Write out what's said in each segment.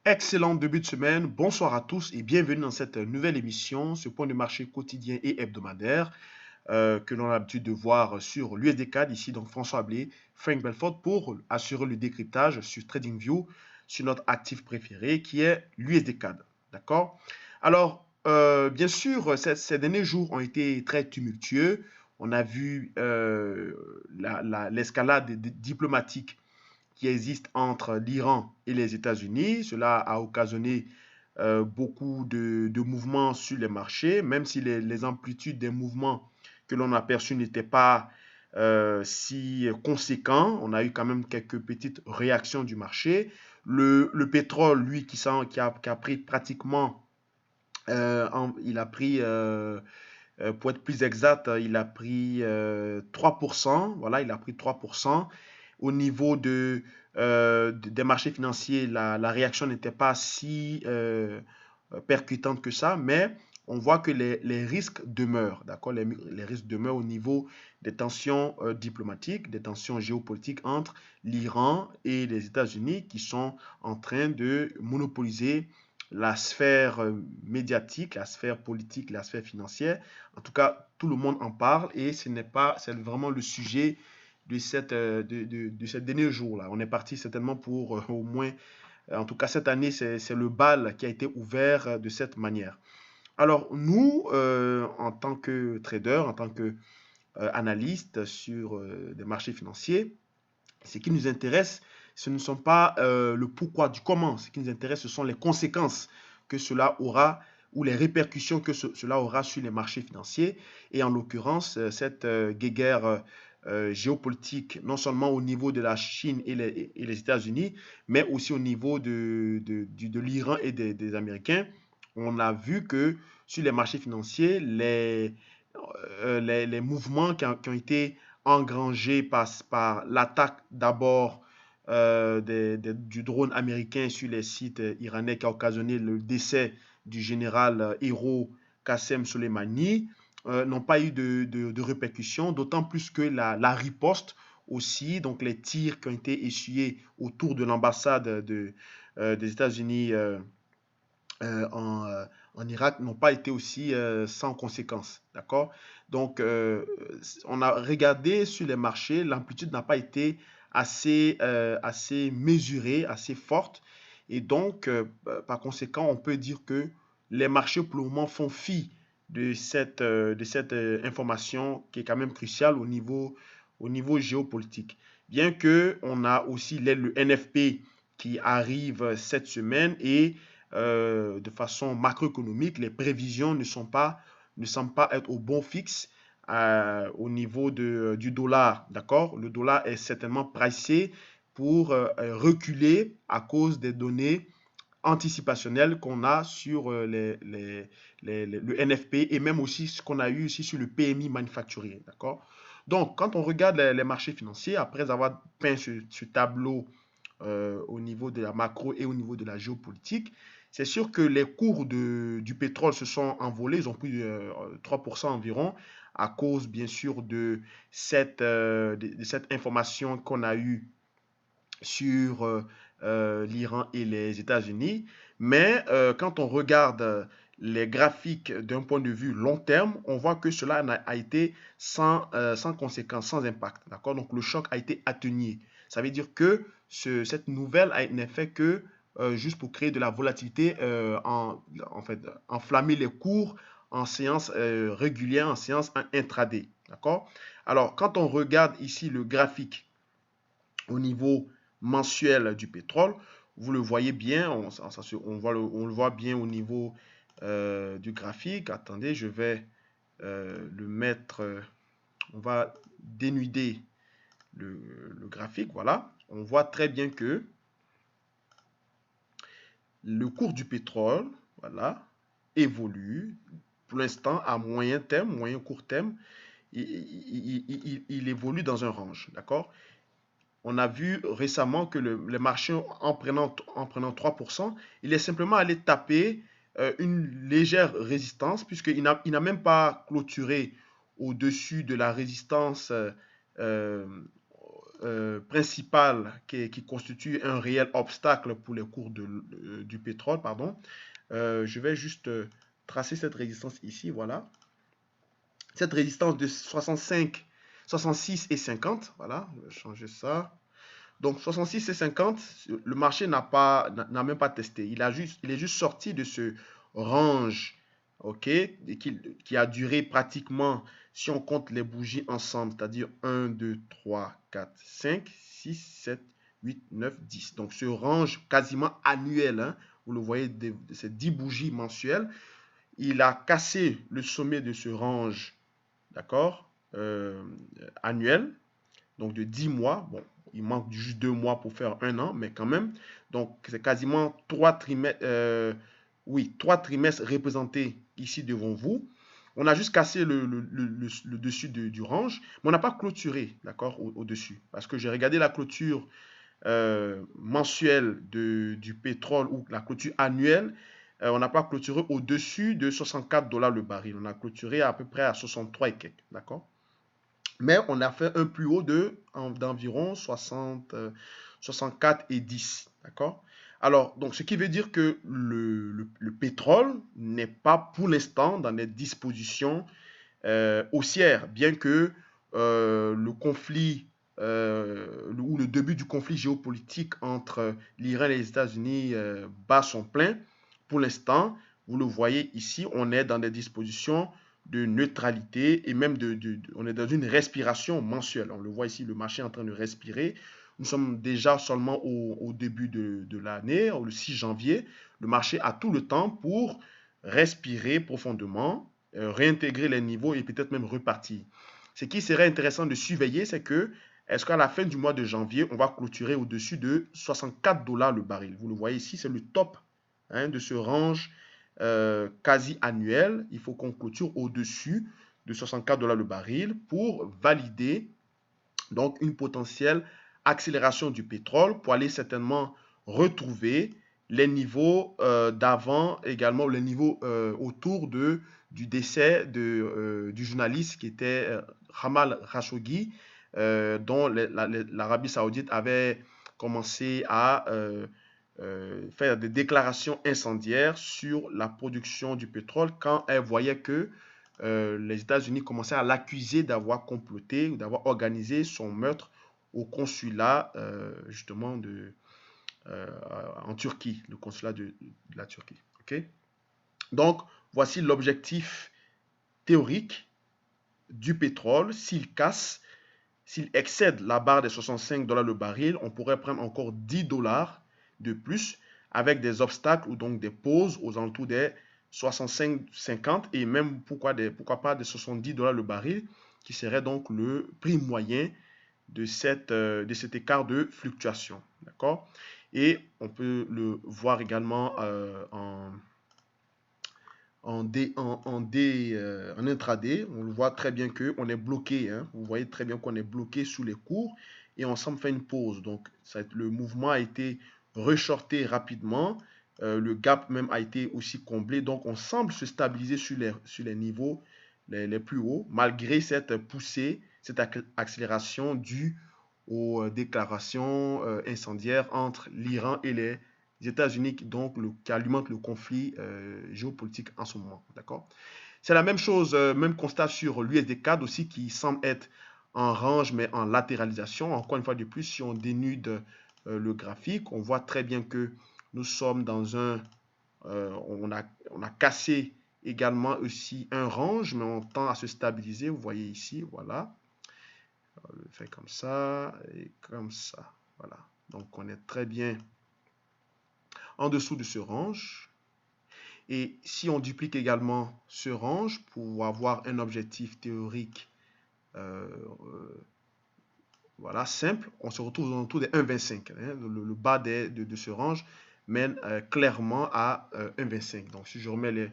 Excellent début de semaine, bonsoir à tous et bienvenue dans cette nouvelle émission, ce point de marché quotidien et hebdomadaire que l'on a l'habitude de voir sur l'USD-CAD, ici donc François Ablé, Frank Belfort pour assurer le décryptage sur TradingView, sur notre actif préféré qui est l'USD-CAD. D'accord? Alors, bien sûr, ces derniers jours ont été très tumultueux. On a vu l'escalade diplomatique qui existe entre l'Iran et les États-Unis. Cela a occasionné beaucoup de mouvements sur les marchés, même si les amplitudes des mouvements que l'on a aperçus n'étaient pas si conséquents. On a eu quand même quelques petites réactions du marché. Le pétrole, lui, qui a pris pratiquement, il a pris, pour être plus exact, il a pris 3%. Voilà, il a pris 3%. Au niveau des marchés financiers, la réaction n'était pas si percutante que ça, mais on voit que les risques demeurent, d'accord? Les risques demeurent au niveau des tensions diplomatiques, des tensions géopolitiques entre l'Iran et les États-Unis qui sont en train de monopoliser la sphère médiatique, la sphère politique, la sphère financière. En tout cas, tout le monde en parle et c'est vraiment le sujet de ces derniers jours-là. On est parti certainement pour au moins, en tout cas cette année, c'est le bal qui a été ouvert de cette manière. Alors nous, en tant que trader, en tant que analyste sur des marchés financiers, ce qui nous intéresse, ce ne sont pas le pourquoi du comment. Ce qui nous intéresse, ce sont les conséquences que cela aura ou les répercussions que cela aura sur les marchés financiers. Et en l'occurrence, cette guéguerre géopolitique, non seulement au niveau de la Chine et les États-Unis, mais aussi au niveau de l'Iran et des Américains, on a vu que sur les marchés financiers, les mouvements qui ont été engrangés par l'attaque d'abord du drone américain sur les sites iranais qui a occasionné le décès du général héros Qassem Soleimani, n'ont pas eu de répercussions, d'autant plus que la riposte aussi, donc les tirs qui ont été essuyés autour de l'ambassade des États-Unis euh, en, euh, en Irak n'ont pas été aussi sans conséquences. D'accord? Donc, on a regardé sur les marchés, l'amplitude n'a pas été assez mesurée, assez forte. Et donc, par conséquent, on peut dire que les marchés, pour le moment, font fi de cette information qui est quand même cruciale au niveau géopolitique. Bien que on a aussi le NFP qui arrive cette semaine et de façon macroéconomique, les prévisions ne semblent pas être au bon fixe au niveau du dollar. D'accord? Le dollar est certainement pricé pour reculer à cause des données anticipationnelles qu'on a sur le NFP et même aussi ce qu'on a eu ici sur le PMI manufacturier. D'accord? Donc, quand on regarde les marchés financiers, après avoir peint ce tableau au niveau de la macro et au niveau de la géopolitique, c'est sûr que les cours du pétrole se sont envolés, ils ont pris 3% environ, à cause bien sûr de cette information qu'on a eue sur l'Iran et les États-Unis. Mais quand on regarde les graphiques d'un point de vue long terme, on voit que cela a été sans conséquence, sans impact. D'accord? Donc le choc a été atténué. Ça veut dire que cette nouvelle n'est fait que juste pour créer de la volatilité, en fait, enflammer les cours en séance régulière, en séance intraday. D'accord? Alors, quand on regarde ici le graphique au niveau mensuel du pétrole, vous le voyez bien, on le voit bien au niveau du graphique. Attendez, je vais le mettre, on va dénuder le graphique, voilà. On voit très bien que le cours du pétrole, voilà, évolue pour l'instant à moyen terme, moyen court terme, il évolue dans un range, d'accord? On a vu récemment que le marché, en prenant 3%, il est simplement allé taper une légère résistance, puisqu'il n'a même pas clôturé au-dessus de la résistance principale qui constitue un réel obstacle pour les cours du pétrole, pardon. Je vais juste tracer cette résistance ici, voilà. Cette résistance de 65, 66 et 50, voilà, je vais changer ça. Donc 66 et 50, le marché n'a même pas testé. Il est juste sorti de ce range, ok, qui a duré pratiquement, si on compte les bougies ensemble, c'est-à-dire 1, 2, 3, 4, 5, 6, 7, 8, 9, 10. Donc ce range quasiment annuel, hein, vous le voyez, de ces 10 bougies mensuelles, il a cassé le sommet de ce range, d'accord, annuel, donc de 10 mois. Bon, il manque juste 2 mois pour faire un an, mais quand même. Donc, c'est quasiment 3 trimestres, oui, 3 trimestres représentés ici devant vous. On a juste cassé le dessus du range, mais on n'a pas clôturé, d'accord, au-dessus. Parce que j'ai regardé la clôture mensuelle du pétrole ou la clôture annuelle. On n'a pas clôturé au-dessus de 64 $ le baril. On a clôturé à peu près à 63 et quelques, d'accord. Mais on a fait un plus haut d'environ 64 et 10. D'accord? Alors, donc, ce qui veut dire que le pétrole n'est pas pour l'instant dans des dispositions haussières, bien que le conflit ou le début du conflit géopolitique entre l'Iran et les États-Unis bat son plein. Pour l'instant, vous le voyez ici, on est dans des dispositions de neutralité et même on est dans une respiration mensuelle. On le voit ici, le marché est en train de respirer. Nous sommes déjà seulement au début de l'année, le 6 janvier. Le marché a tout le temps pour respirer profondément, réintégrer les niveaux et peut-être même repartir. Ce qui serait intéressant de surveiller, c'est que est-ce qu'à la fin du mois de janvier, on va clôturer au-dessus de 64 $ le baril. Vous le voyez ici, c'est le top, hein, de ce range quasi annuel. Il faut qu'on clôture au-dessus de 64 $ le baril pour valider donc une potentielle accélération du pétrole pour aller certainement retrouver les niveaux d'avant, également les niveaux autour du décès du journaliste qui était Jamal Khashoggi, dont l'Arabie Saoudite avait commencé à faire des déclarations incendiaires sur la production du pétrole quand elle voyait que les États-Unis commençaient à l'accuser d'avoir comploté ou d'avoir organisé son meurtre au consulat justement en Turquie, le consulat de la Turquie. Okay? Donc, voici l'objectif théorique du pétrole. S'il casse, s'il excède la barre des 65 $ le baril, on pourrait prendre encore 10 $ de plus avec des obstacles ou donc des pauses aux alentours des 65-50 et même pourquoi pas des 70 $ le baril qui serait donc le prix moyen de cet écart de fluctuation. D'accord? Et on peut le voir également en intraday. On le voit très bien qu'on est bloqué. Hein? Vous voyez très bien qu'on est bloqué sous les cours et on semble faire une pause. Donc, le mouvement a été reshorté rapidement. Le gap même a été aussi comblé. Donc, on semble se stabiliser sur les niveaux les plus hauts, malgré cette poussée, cette accélération due aux déclarations incendiaires entre l'Iran et les États-Unis, donc qui alimentent le conflit géopolitique en ce moment. D'accord? C'est la même chose, même constat sur l'USD-CAD aussi, qui semble être en range, mais en latéralisation. Encore une fois de plus, si on dénude le graphique, on voit très bien que nous sommes dans on a cassé également aussi un range, mais on tend à se stabiliser. Vous voyez ici, voilà. On le fait comme ça et comme ça. Voilà. Donc, on est très bien en dessous de ce range. Et si on duplique également ce range pour avoir un objectif théorique voilà, simple, on se retrouve autour des 1,25. Hein, le bas de ce range mène clairement à 1,25. Donc, si je remets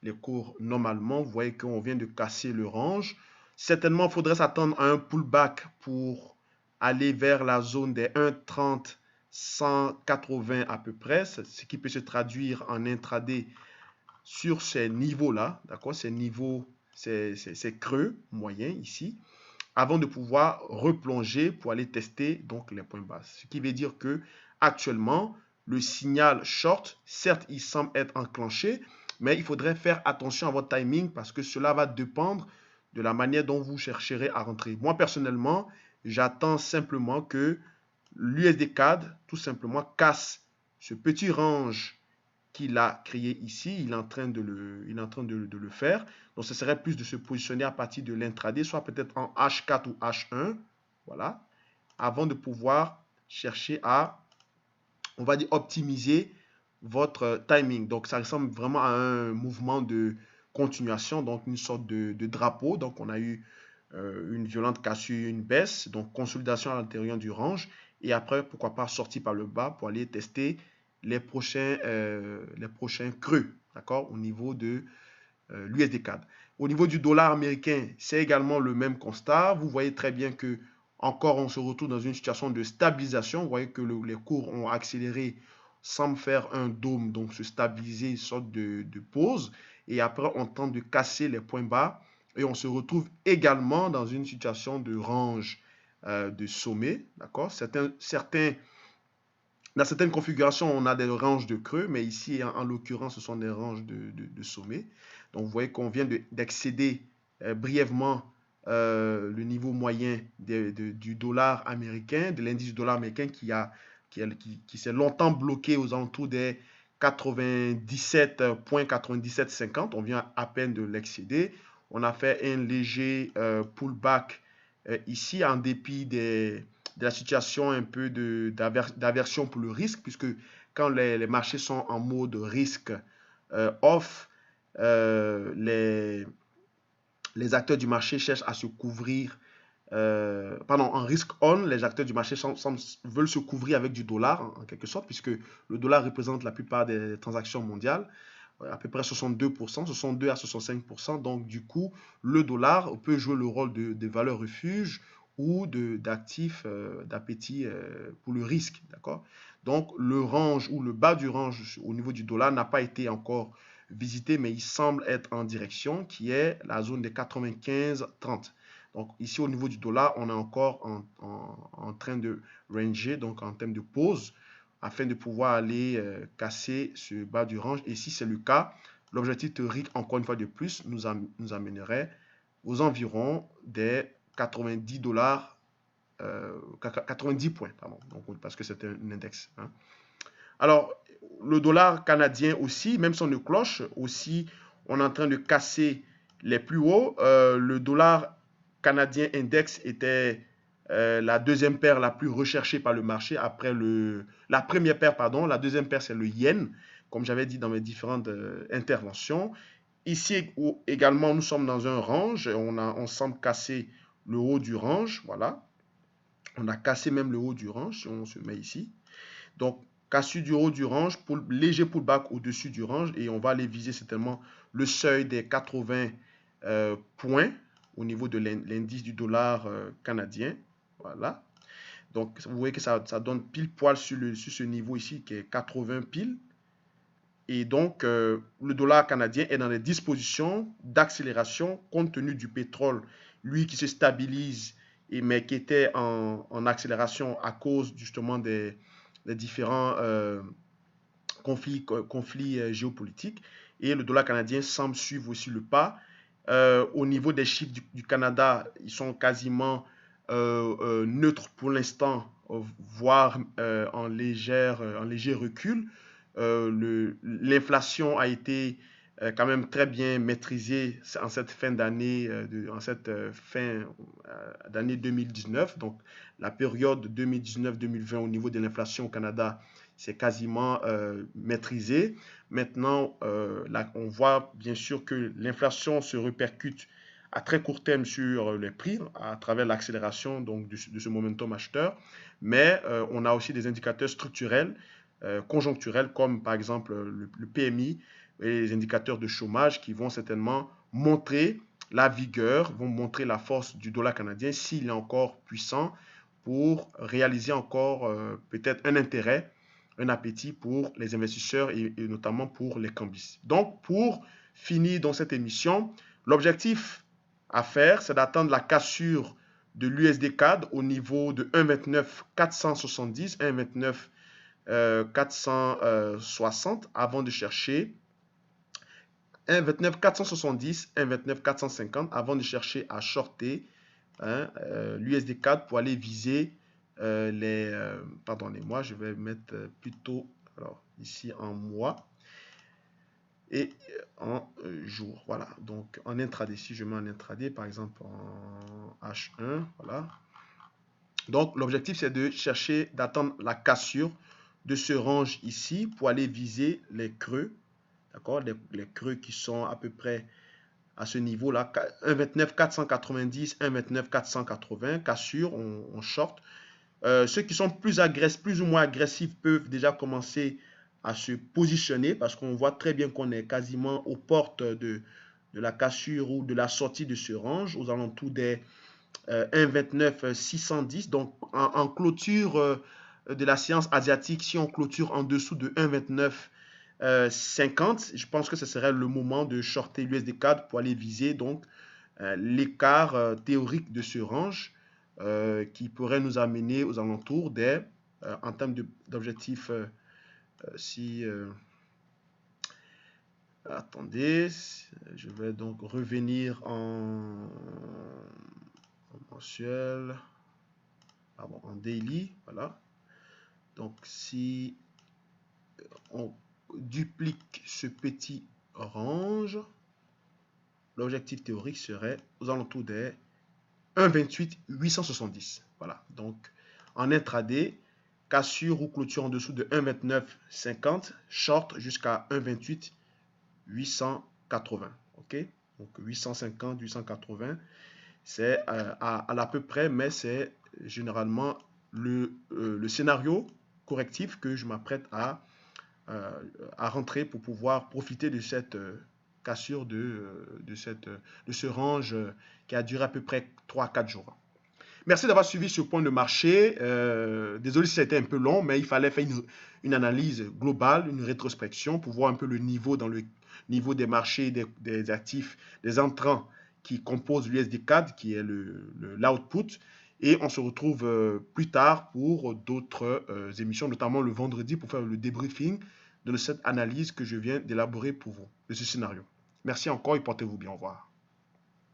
les cours normalement, vous voyez qu'on vient de casser le range. Certainement, il faudrait s'attendre à un pullback pour aller vers la zone des 1,30, 180 à peu près, ce qui peut se traduire en intraday sur ces niveaux-là, d'accord, ces niveaux, ces creux moyens ici. avant de pouvoir replonger pour aller tester donc les points bas. Ce qui veut dire que actuellement, le signal short, certes, il semble être enclenché, mais il faudrait faire attention à votre timing parce que cela va dépendre de la manière dont vous chercherez à rentrer. Moi, personnellement, j'attends simplement que l'USD CAD, tout simplement, casse ce petit range qu'il a créé ici. Il est en train de le faire. Donc, ce serait plus de se positionner à partir de l'intraday, soit peut-être en H4 ou H1. Voilà. Avant de pouvoir chercher à, on va dire, optimiser votre timing. Donc, ça ressemble vraiment à un mouvement de continuation, donc une sorte de drapeau. Donc, on a eu une violente cassure, une baisse, donc consolidation à l'intérieur du range. Et après, pourquoi pas sortir par le bas pour aller tester les prochains creux, d'accord, au niveau de l'USD CAD. Au niveau du dollar américain, c'est également le même constat. Vous voyez très bien que encore on se retrouve dans une situation de stabilisation. Vous voyez que les cours ont accéléré sans faire un dôme, donc se stabiliser, une sorte de pause. Et après, on tente de casser les points bas et on se retrouve également dans une situation de range de sommet. D'accord? Dans certaines configurations, on a des ranges de creux, mais ici, en l'occurrence, ce sont des ranges de sommets. Donc, vous voyez qu'on vient d'excéder brièvement le niveau moyen du dollar américain, de l'indice du dollar américain qui s'est longtemps bloqué aux alentours des 97,9750. On vient à peine de l'excéder. On a fait un léger pullback ici en dépit de la situation un peu d'aversion pour le risque, puisque quand les marchés sont en mode risque off, les acteurs du marché cherchent à se couvrir. En risque on, les acteurs du marché veulent se couvrir avec du dollar, en quelque sorte, puisque le dollar représente la plupart des transactions mondiales, à peu près 62%, 62 à 65%. Donc, du coup, le dollar peut jouer le rôle de valeur refuge ou d'actifs d'appétit pour le risque. D'accord? Donc, le range ou le bas du range au niveau du dollar n'a pas été encore visité, mais il semble être en direction, qui est la zone des 95,30. Donc, ici, au niveau du dollar, on est encore en train de ranger, donc en termes de pause, afin de pouvoir aller casser ce bas du range. Et si c'est le cas, l'objectif théorique, encore une fois de plus, nous amènerait aux environs des 90 dollars, 90 points, pardon, donc, parce que c'est un index. Hein. Alors, le dollar canadien aussi, même si on ne cloche, aussi, on est en train de casser les plus hauts. Le dollar canadien index était la deuxième paire la plus recherchée par le marché après la première paire, pardon. La deuxième paire, c'est le yen, comme j'avais dit dans mes différentes interventions. Ici également, nous sommes dans un range. On semble casser le haut du range. Voilà. On a cassé même le haut du range si on se met ici. Donc, cassure du haut du range, léger pullback au-dessus du range et on va aller viser certainement le seuil des 80 points au niveau de l'indice du dollar canadien. Voilà. Donc, vous voyez que ça donne pile poil sur ce niveau ici qui est 80 piles. Et donc, le dollar canadien est dans des dispositions d'accélération compte tenu du pétrole, lui qui se stabilise, mais qui était en accélération à cause justement des différents conflits géopolitiques. Et le dollar canadien semble suivre aussi le pas. Au niveau des chiffres du Canada, ils sont quasiment neutres pour l'instant, voire en léger recul. L'inflation a été quand même très bien maîtrisée en cette fin d'année, d'année 2019. Donc, la période 2019-2020 au niveau de l'inflation au Canada, c'est quasiment maîtrisé. Maintenant, là, on voit bien sûr que l'inflation se répercute à très court terme sur les prix à travers l'accélération donc de ce momentum acheteur, mais on a aussi des indicateurs structurels conjoncturels comme par exemple le PMI et les indicateurs de chômage qui vont certainement montrer la vigueur, vont montrer la force du dollar canadien s'il est encore puissant pour réaliser encore peut-être un intérêt, un appétit pour les investisseurs et notamment pour les cambistes. Donc pour finir dans cette émission, l'objectif à faire, c'est d'attendre la cassure de l'USD CAD au niveau de 1,29 470, 1,29 460 avant de chercher 1,29 470, 1,29 450 avant de chercher à shorter l'USD CAD pour aller viser pardonnez-moi, je vais mettre plutôt alors ici en mois et en jour. Voilà, donc en intraday, si je mets en intraday, par exemple en H1, voilà. Donc l'objectif c'est de chercher d'attendre la cassure de ce range ici pour aller viser les creux, d'accord, les creux qui sont à peu près à ce niveau-là, 1,29 490, 1,29 480, cassure, on short. Ceux qui sont plus ou moins agressifs peuvent déjà commencer à se positionner parce qu'on voit très bien qu'on est quasiment aux portes de la cassure ou de la sortie de ce range, aux alentours des 1,29 610. Donc en clôture de la séance asiatique, si on clôture en dessous de 1,29 50, je pense que ce serait le moment de shorter l'USD CAD pour aller viser donc l'écart théorique de ce range qui pourrait nous amener aux alentours des, en termes d'objectifs, si, attendez, je vais donc revenir en mensuel, pardon, en daily, voilà. Donc si on duplique ce petit range, l'objectif théorique serait aux alentours des 1,28 870. Voilà, donc en intraday, cassure ou clôture en dessous de 1,29 50, short jusqu'à 1,28 880. Ok, donc 850, 880, c'est à l'à peu près, mais c'est généralement le scénario correctif que je m'apprête à rentrer pour pouvoir profiter de cette cassure de ce range qui a duré à peu près 3-4 jours. Merci d'avoir suivi ce point de marché. Désolé si c'était un peu long, mais il fallait faire une analyse globale, une rétrospection pour voir un peu le niveau dans le niveau des marchés, des actifs, des entrants qui composent l'USD CAD, qui est l'output. Et on se retrouve plus tard pour d'autres émissions, notamment le vendredi, pour faire le débriefing de cette analyse que je viens d'élaborer pour vous, de ce scénario. Merci encore et portez-vous bien. Au revoir.